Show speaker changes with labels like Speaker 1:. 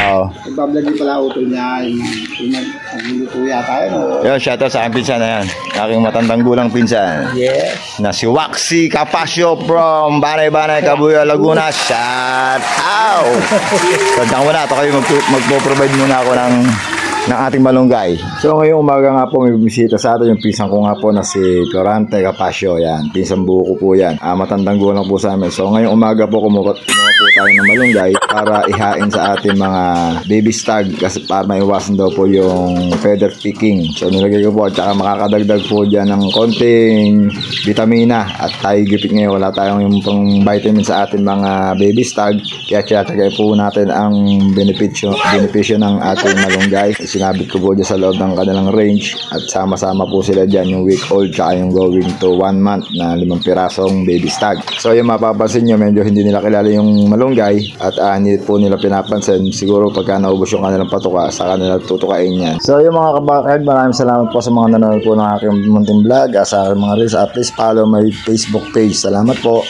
Speaker 1: Oo.
Speaker 2: Nagbablog din pala utol niya. Yung nagluluto yata yun.
Speaker 1: Yo, shout out sa aking pinsan na yan. Aking matandang gulang pinsan.
Speaker 2: Yes.
Speaker 1: Na si Waxy Capasio from Banay-Banay, Cabuya, Laguna. Shout out! So, dyan muna. Ito kayo magpo-provide muna ako ng ating malunggay. So ngayong umaga nga po may bumisita sa atin yung pinsan ko nga po na si Florante Capasio. Yan, pinsan buo ko po yan. Matandang gulang po sa amin. So ngayong umaga po kumuha po tayo ng malunggay para ihain sa ating mga baby stag kasi para maiwasan daw po yung feather picking. So nilagay ko po at saka makakadagdag po dyan ng konting vitamina at tayo gipit ngayon wala tayong yung pang vitamin sa ating mga baby stag kaya tiyatagay po natin ang benepisyo ng ating malunggay. Sinabit ko po dyan sa loob ng kanilang range at sama-sama po sila dyan yung week old tsaka yung going to 1 month na 5 pirasong baby stag. So yung mapapansin nyo medyo hindi nila kilala yung malunggay at hindi po nila pinapansin. Siguro pagka naubos yung kanilang patuka sa kanila tutukain yan. So yung mga kabakad, maraming salamat po sa mga nanonood po ng aking munting vlog. Sa aking mga reels, please follow my Facebook page. Salamat po.